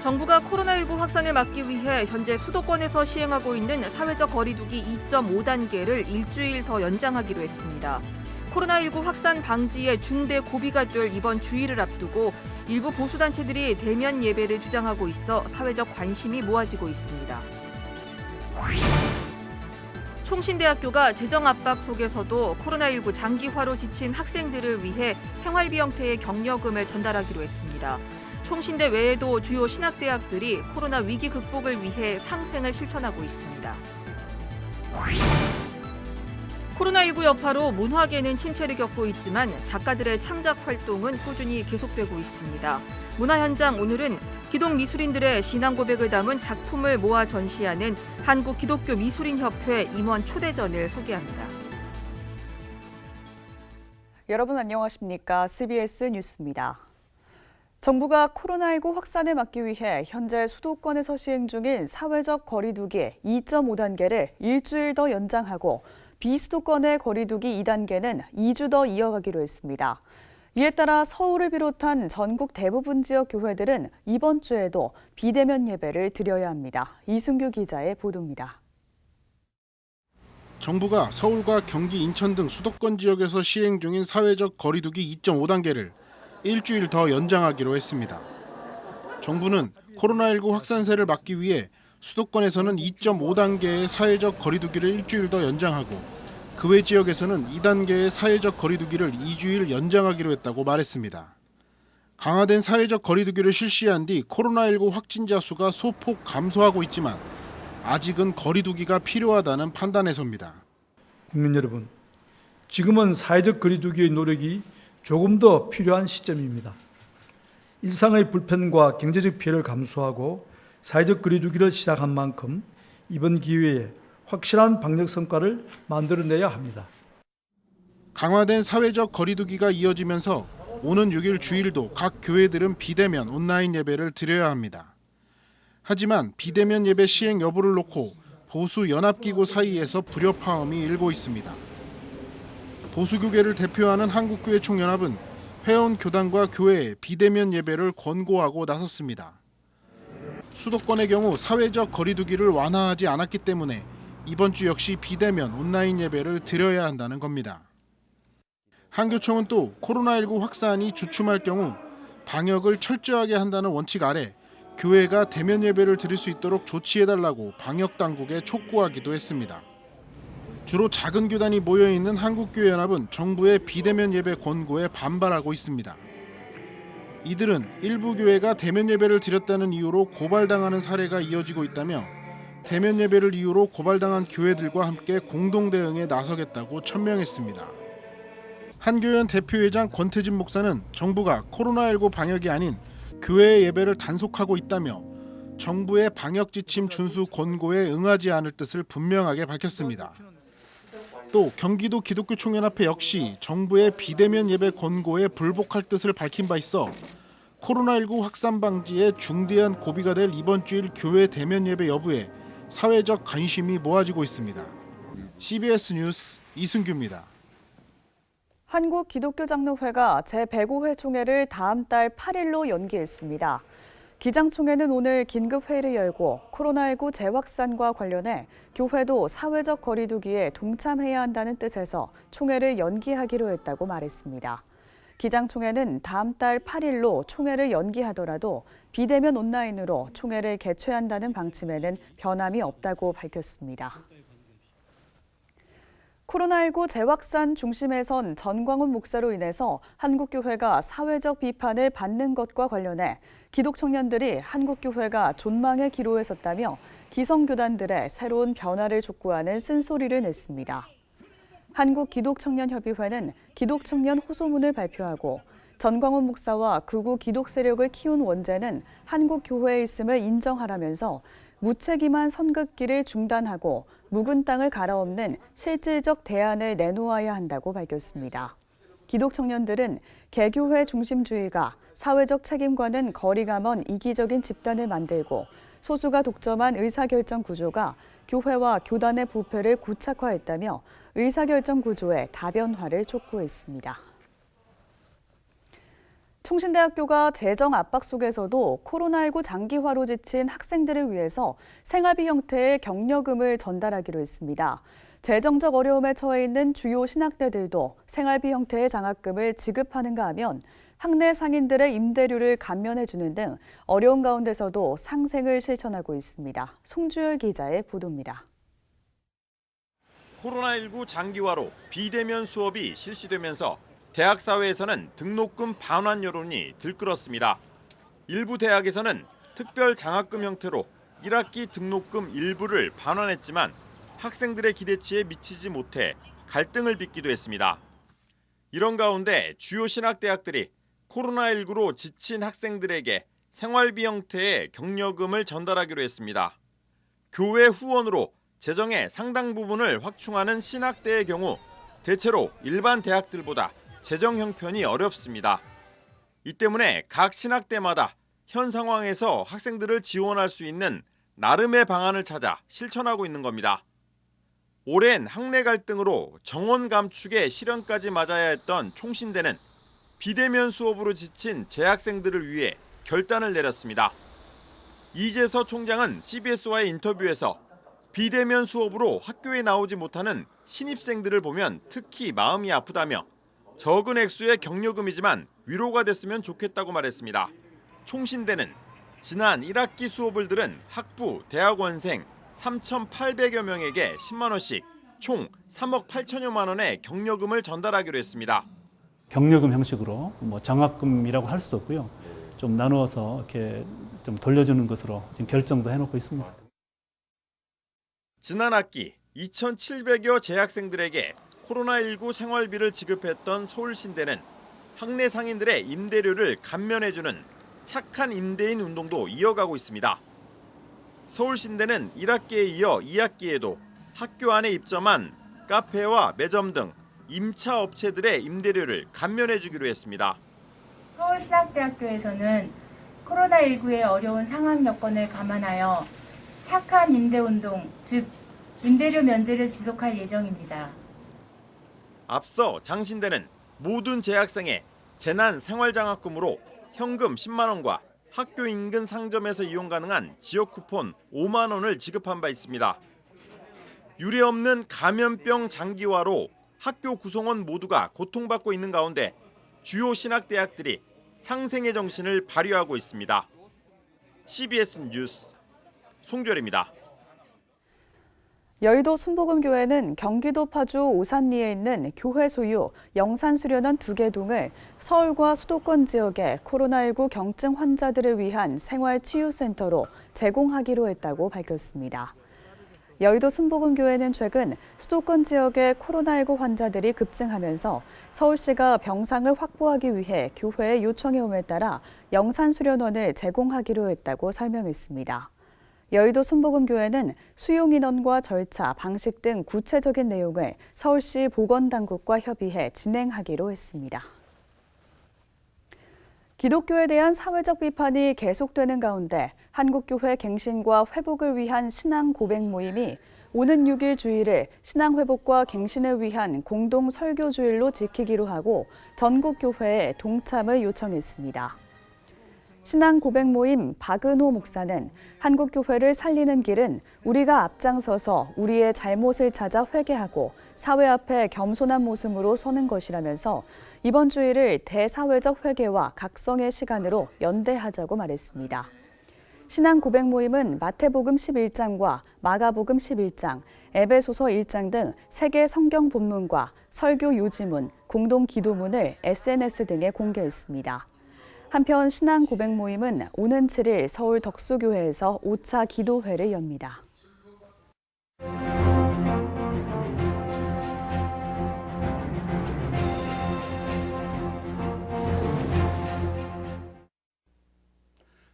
정부가 코로나19 확산을 막기 위해 현재 수도권에서 시행하고 있는 사회적 거리두기 2.5단계를 일주일 더 연장하기로 했습니다. 코로나19 확산 방지에 중대 고비가 될 이번 주일을 앞두고 일부 보수단체들이 대면 예배를 주장하고 있어 사회적 관심이 모아지고 있습니다. 총신대학교가 재정 압박 속에서도 코로나19 장기화로 지친 학생들을 위해 생활비 형태의 격려금을 전달하기로 했습니다. 총신대 외에도 주요 신학대학들이 코로나 위기 극복을 위해 상생을 실천하고 있습니다. 코로나19 여파로 문화계는 침체를 겪고 있지만 작가들의 창작 활동은 꾸준히 계속되고 있습니다. 문화 현장 오늘은 기독 미술인들의 신앙 고백을 담은 작품을 모아 전시하는 한국기독교미술인협회 임원 초대전을 소개합니다. 여러분 안녕하십니까? CBS 뉴스입니다. 정부가 코로나19 확산을 막기 위해 현재 수도권에서 시행 중인 사회적 거리두기 2.5단계를 일주일 더 연장하고 비수도권의 거리두기 2단계는 2주 더 이어가기로 했습니다. 이에 따라 서울을 비롯한 전국 대부분 지역 교회들은 이번 주에도 비대면 예배를 드려야 합니다. 이승규 기자의 보도입니다. 정부가 서울과 경기, 인천 등 수도권 지역에서 시행 중인 사회적 거리두기 2.5단계를 일주일 더 연장하기로 했습니다. 정부는 코로나19 확산세를 막기 위해 수도권에서는 2.5단계의 사회적 거리두기를 일주일 더 연장하고 그 외 지역에서는 2단계의 사회적 거리두기를 2주일 연장하기로 했다고 말했습니다. 강화된 사회적 거리두기를 실시한 뒤 코로나19 확진자 수가 소폭 감소하고 있지만 아직은 거리두기가 필요하다는 판단에서입니다. 국민 여러분, 지금은 사회적 거리두기의 노력이 조금 더 필요한 시점입니다. 일상의 불편과 경제적 피해를 감수하고 사회적 거리두기를 시작한 만큼 이번 기회에 확실한 방역 성과를 만들어내야 합니다. 강화된 사회적 거리두기가 이어지면서 오는 6일 주일도 각 교회들은 비대면 온라인 예배를 드려야 합니다. 하지만 비대면 예배 시행 여부를 놓고 보수 연합기구 사이에서 불협화음이 일고 있습니다. 보수교계를 대표하는 한국교회 총연합은 회원 교단과 교회에 비대면 예배를 권고하고 나섰습니다. 수도권의 경우 사회적 거리두기를 완화하지 않았기 때문에 이번 주 역시 비대면 온라인 예배를 드려야 한다는 겁니다. 한교총은 또 코로나19 확산이 주춤할 경우 방역을 철저하게 한다는 원칙 아래 교회가 대면 예배를 드릴 수 있도록 조치해달라고 방역 당국에 촉구하기도 했습니다. 주로 작은 교단이 모여있는 한국교회연합은 정부의 비대면 예배 권고에 반발하고 있습니다. 이들은 일부 교회가 대면 예배를 드렸다는 이유로 고발당하는 사례가 이어지고 있다며 대면 예배를 이유로 고발당한 교회들과 함께 공동 대응에 나서겠다고 천명했습니다. 한교연 대표회장 권태진 목사는 정부가 코로나19 방역이 아닌 교회 예배를 단속하고 있다며 정부의 방역 지침 준수 권고에 응하지 않을 뜻을 분명하게 밝혔습니다. 또 경기도 기독교 총연합회 역시 정부의 비대면 예배 권고에 불복할 뜻을 밝힌 바 있어 코로나19 확산 방지에 중대한 고비가 될 이번 주일 교회 대면 예배 여부에 사회적 관심이 모아지고 있습니다. CBS 뉴스 이승규입니다. 한국기독교장로회가 제105회 총회를 다음 달 8일로 연기했습니다. 기장총회는 오늘 긴급회의를 열고 코로나19 재확산과 관련해 교회도 사회적 거리두기에 동참해야 한다는 뜻에서 총회를 연기하기로 했다고 말했습니다. 기장총회는 다음 달 8일로 총회를 연기하더라도 비대면 온라인으로 총회를 개최한다는 방침에는 변함이 없다고 밝혔습니다. 코로나19 재확산 중심에 선 전광훈 목사로 인해서 한국교회가 사회적 비판을 받는 것과 관련해 기독청년들이 한국교회가 존망의 기로에 섰다며 기성교단들의 새로운 변화를 촉구하는 쓴소리를 냈습니다. 한국기독청년협의회는 기독청년 호소문을 발표하고 전광훈 목사와 극우 기독 세력을 키운 원죄는 한국교회에 있음을 인정하라면서 무책임한 선긋기를 중단하고 묵은 땅을 갈아엎는 실질적 대안을 내놓아야 한다고 밝혔습니다. 기독청년들은 개교회 중심주의가 사회적 책임과는 거리가 먼 이기적인 집단을 만들고 소수가 독점한 의사결정 구조가 교회와 교단의 부패를 고착화했다며 의사결정 구조의 다변화를 촉구했습니다. 총신대학교가 재정 압박 속에서도 코로나19 장기화로 지친 학생들을 위해서 생활비 형태의 격려금을 전달하기로 했습니다. 재정적 어려움에 처해 있는 주요 신학대들도 생활비 형태의 장학금을 지급하는가 하면 학내 상인들의 임대료를 감면해주는 등 어려운 가운데서도 상생을 실천하고 있습니다. 송주열 기자의 보도입니다. 코로나19 장기화로 비대면 수업이 실시되면서 대학 사회에서는 등록금 반환 여론이 들끓었습니다. 일부 대학에서는 특별 장학금 형태로 1학기 등록금 일부를 반환했지만 학생들의 기대치에 미치지 못해 갈등을 빚기도 했습니다. 이런 가운데 주요 신학대학들이 코로나19로 지친 학생들에게 생활비 형태의 격려금을 전달하기로 했습니다. 교회 후원으로 재정의 상당 부분을 확충하는 신학대의 경우 대체로 일반 대학들보다 재정 형편이 어렵습니다. 이 때문에 각 신학대마다 현 상황에서 학생들을 지원할 수 있는 나름의 방안을 찾아 실천하고 있는 겁니다. 오랜 학내 갈등으로 정원 감축의 실현까지 맞아야 했던 총신대는 비대면 수업으로 지친 재학생들을 위해 결단을 내렸습니다. 이재서 총장은 CBS와의 인터뷰에서 비대면 수업으로 학교에 나오지 못하는 신입생들을 보면 특히 마음이 아프다며 적은 액수의 격려금이지만 위로가 됐으면 좋겠다고 말했습니다. 총신대는 지난 1학기 수업을 들은 학부, 대학원생 3,800여 명에게 10만 원씩 총 3억 8천여만 원의 격려금을 전달하기로 했습니다. 격려금 형식으로 장학금이라고 할 수도 없고요. 좀 나누어서 이렇게 좀 돌려주는 것으로 지금 결정도 해놓고 있습니다. 지난 학기 2,700여 재학생들에게 코로나19 생활비를 지급했던 서울신대는 학내 상인들의 임대료를 감면해주는 착한 임대인 운동도 이어가고 있습니다. 서울신대는 1학기에 이어 2학기에도 학교 안에 입점한 카페와 매점 등 임차 업체들의 임대료를 감면해주기로 했습니다. 서울신학대학교에서는 코로나19의 어려운 상황 여건을 감안하여 착한 임대운동, 즉 임대료 면제를 지속할 예정입니다. 앞서 장신대는 모든 재학생의 재난 생활장학금으로 현금 10만 원과 학교 인근 상점에서 이용 가능한 지역 쿠폰 5만 원을 지급한 바 있습니다. 유례없는 감염병 장기화로 학교 구성원 모두가 고통받고 있는 가운데 주요 신학대학들이 상생의 정신을 발휘하고 있습니다. CBS 뉴스 송주열입니다. 여의도 순복음교회는 경기도 파주 오산리에 있는 교회 소유 영산수련원 2개 동을 서울과 수도권 지역의 코로나19 경증 환자들을 위한 생활치유센터로 제공하기로 했다고 밝혔습니다. 여의도 순복음교회는 최근 수도권 지역의 코로나19 환자들이 급증하면서 서울시가 병상을 확보하기 위해 교회에 요청해옴에 따라 영산수련원을 제공하기로 했다고 설명했습니다. 여의도 순복음교회는 수용인원과 절차, 방식 등 구체적인 내용을 서울시 보건당국과 협의해 진행하기로 했습니다. 기독교에 대한 사회적 비판이 계속되는 가운데 한국교회 갱신과 회복을 위한 신앙 고백 모임이 오는 6일 주일을 신앙 회복과 갱신을 위한 공동 설교 주일로 지키기로 하고 전국 교회에 동참을 요청했습니다. 신앙 고백 모임 박은호 목사는 한국교회를 살리는 길은 우리가 앞장서서 우리의 잘못을 찾아 회개하고 사회 앞에 겸손한 모습으로 서는 것이라면서 이번 주일을 대사회적 회개와 각성의 시간으로 연대하자고 말했습니다. 신앙 고백 모임은 마태복음 11장과 마가복음 11장, 에베소서 1장 등 3개 성경 본문과 설교 요지문, 공동 기도문을 SNS 등에 공개했습니다. 한편 신앙 고백 모임은 오는 7일 서울 덕수교회에서 5차 기도회를 엽니다.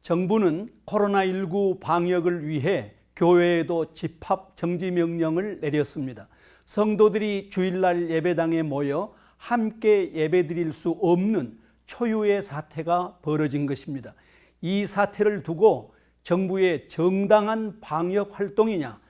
정부는 코로나19 방역을 위해 교회에도 집합 정지 명령을 내렸습니다. 성도들이 주일날 예배당에 모여 함께 예배드릴 수 없는 초유의 사태가 벌어진 것입니다. 이 사태를 두고 정부의 정당한 방역 활동이냐,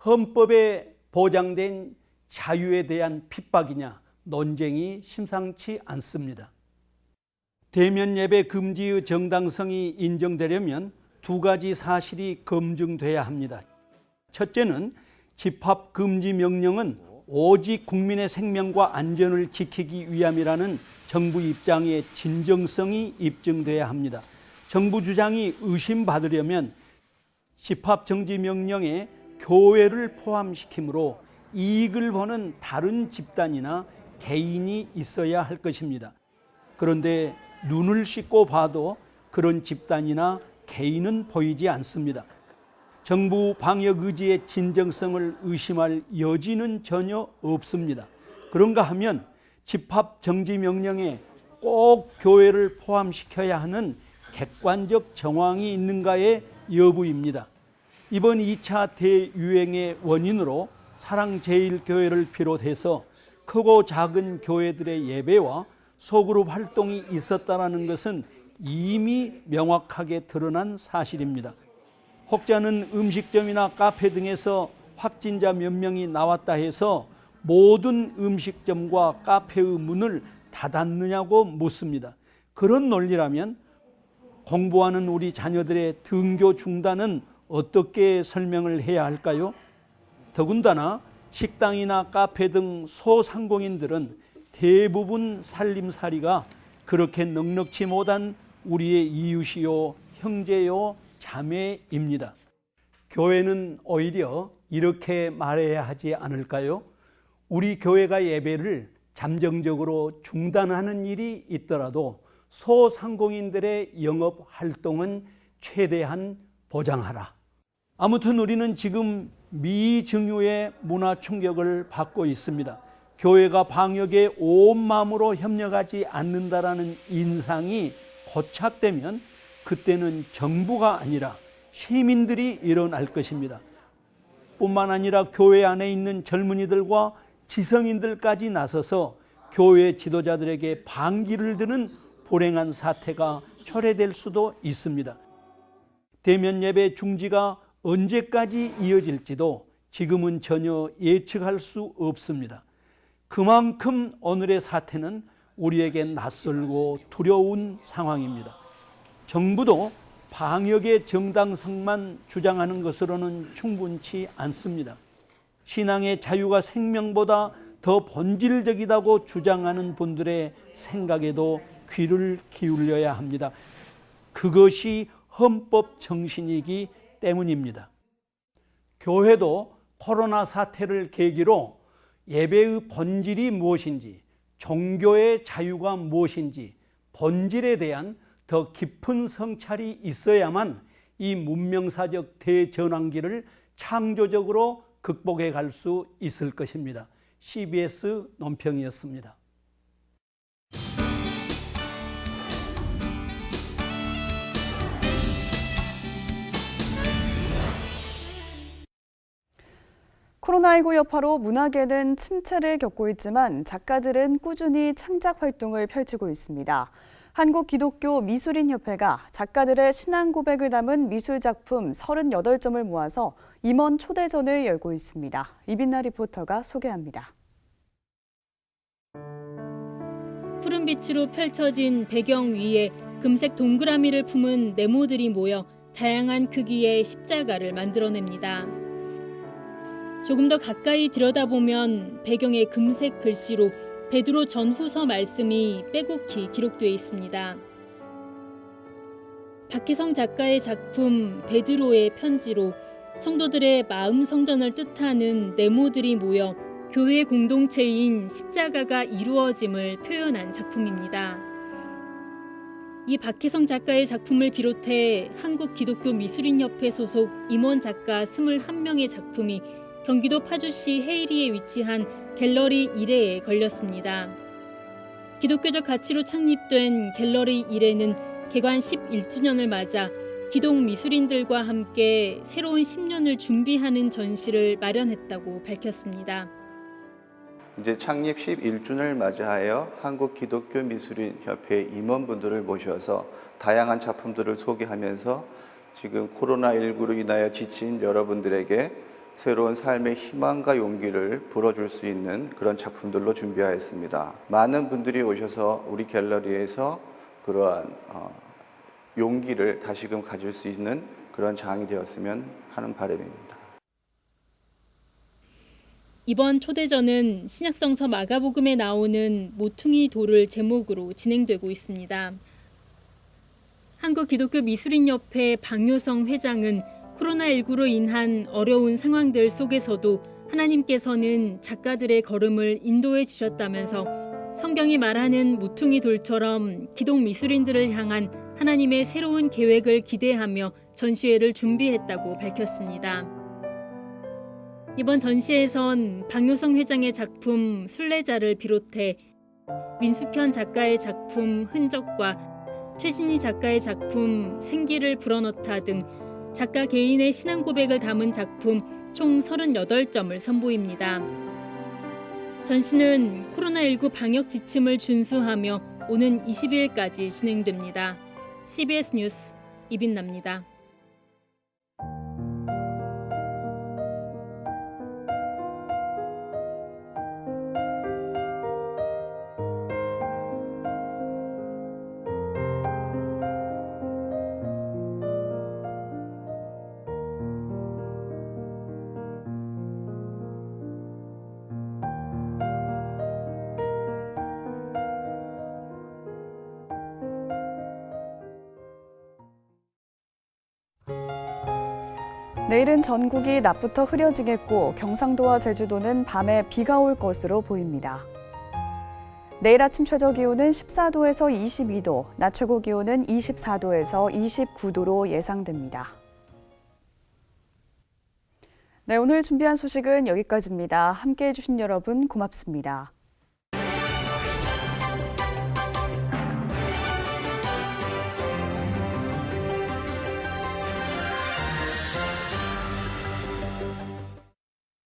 헌법에 보장된 자유에 대한 핍박이냐 논쟁이 심상치 않습니다. 대면 예배 금지의 정당성이 인정되려면 두 가지 사실이 검증돼야 합니다. 첫째는 집합 금지 명령은 오직 국민의 생명과 안전을 지키기 위함이라는 정부 입장의 진정성이 입증돼야 합니다. 정부 주장이 의심받으려면 집합 정지 명령에 교회를 포함시키므로 이익을 보는 다른 집단이나 개인이 있어야 할 것입니다. 그런데 눈을 씻고 봐도 그런 집단이나 개인은 보이지 않습니다. 정부 방역 의지의 진정성을 의심할 여지는 전혀 없습니다. 그런가 하면 집합 정지 명령에 꼭 교회를 포함시켜야 하는 객관적 정황이 있는가의 여부입니다. 이번 2차 대유행의 원인으로 사랑제일교회를 비롯해서 크고 작은 교회들의 예배와 소그룹 활동이 있었다는 것은 이미 명확하게 드러난 사실입니다. 혹자는 음식점이나 카페 등에서 확진자 몇 명이 나왔다 해서 모든 음식점과 카페의 문을 닫았느냐고 묻습니다. 그런 논리라면 공부하는 우리 자녀들의 등교 중단은 어떻게 설명을 해야 할까요? 더군다나 식당이나 카페 등 소상공인들은 대부분 살림살이가 그렇게 넉넉지 못한 우리의 이웃이요, 형제요, 자매입니다. 교회는 오히려 이렇게 말해야 하지 않을까요? 우리 교회가 예배를 잠정적으로 중단하는 일이 있더라도 소상공인들의 영업 활동은 최대한 보장하라. 아무튼 우리는 지금 미증유의 문화 충격을 받고 있습니다. 교회가 방역에 온 마음으로 협력하지 않는다라는 인상이 고착되면 그때는 정부가 아니라 시민들이 일어날 것입니다. 뿐만 아니라 교회 안에 있는 젊은이들과 지성인들까지 나서서 교회 지도자들에게 반기를 드는 불행한 사태가 초래될 수도 있습니다. 대면 예배 중지가 언제까지 이어질지도 지금은 전혀 예측할 수 없습니다. 그만큼 오늘의 사태는 우리에게 낯설고 두려운 상황입니다. 정부도 방역의 정당성만 주장하는 것으로는 충분치 않습니다. 신앙의 자유가 생명보다 더 본질적이라고 주장하는 분들의 생각에도 귀를 기울여야 합니다. 그것이 헌법 정신이기 때문입니다. 교회도 코로나 사태를 계기로 예배의 본질이 무엇인지, 종교의 자유가 무엇인지 본질에 대한 더 깊은 성찰이 있어야만 이 문명사적 대전환기를 창조적으로 극복해 갈 수 있을 것입니다. CBS 논평이었습니다. 코로나19 여파로 문화계는 침체를 겪고 있지만 작가들은 꾸준히 창작 활동을 펼치고 있습니다. 한국기독교미술인협회가 작가들의 신앙 고백을 담은 미술작품 38점을 모아서 임원 초대전을 열고 있습니다. 이빈나 리포터가 소개합니다. 푸른 빛으로 펼쳐진 배경 위에 금색 동그라미를 품은 네모들이 모여 다양한 크기의 십자가를 만들어냅니다. 조금 더 가까이 들여다보면 배경의 금색 글씨로 베드로 전후서 말씀이 빼곡히 기록되어 있습니다. 박혜성 작가의 작품 베드로의 편지로 성도들의 마음 성전을 뜻하는 네모들이 모여 교회 공동체인 십자가가 이루어짐을 표현한 작품입니다. 이 박혜성 작가의 작품을 비롯해 한국기독교미술인협회 소속 임원 작가 21명의 작품이 경기도 파주시 해이리에 위치한 갤러리 1회에 걸렸습니다. 기독교적 가치로 창립된 갤러리 1회는 개관 11주년을 맞아 기독 미술인들과 함께 새로운 10년을 준비하는 전시를 마련했다고 밝혔습니다. 이제 창립 11주년을 맞이하여 한국기독교미술인협회 임원분들을 모셔서 다양한 작품들을 소개하면서 지금 코로나19로 인하여 지친 여러분들에게 새로운 삶의 희망과 용기를 불어줄 수 있는 그런 작품들로 준비하였습니다. 많은 분들이 오셔서 우리 갤러리에서 그러한 용기를 다시금 가질 수 있는 그런 장이 되었으면 하는 바람입니다. 이번 초대전은 신약성서 마가복음에 나오는 모퉁이 돌을 제목으로 진행되고 있습니다. 한국기독교미술인협회 박효성 회장은 코로나19로 인한 어려운 상황들 속에서도 하나님께서는 작가들의 걸음을 인도해 주셨다면서 성경이 말하는 모퉁이 돌처럼 기독 미술인들을 향한 하나님의 새로운 계획을 기대하며 전시회를 준비했다고 밝혔습니다. 이번 전시에선 박효성 회장의 작품 순례자를 비롯해 민숙현 작가의 작품 흔적과 최진희 작가의 작품 생기를 불어넣다 등 작가 개인의 신앙 고백을 담은 작품 총 38점을 선보입니다. 전시는 코로나19 방역 지침을 준수하며 오는 20일까지 진행됩니다. CBS 뉴스 이빈나입니다. 내일은 전국이 낮부터 흐려지겠고 경상도와 제주도는 밤에 비가 올 것으로 보입니다. 내일 아침 최저 기온은 14도에서 22도, 낮 최고 기온은 24도에서 29도로 예상됩니다. 네, 오늘 준비한 소식은 여기까지입니다. 함께해 주신 여러분 고맙습니다.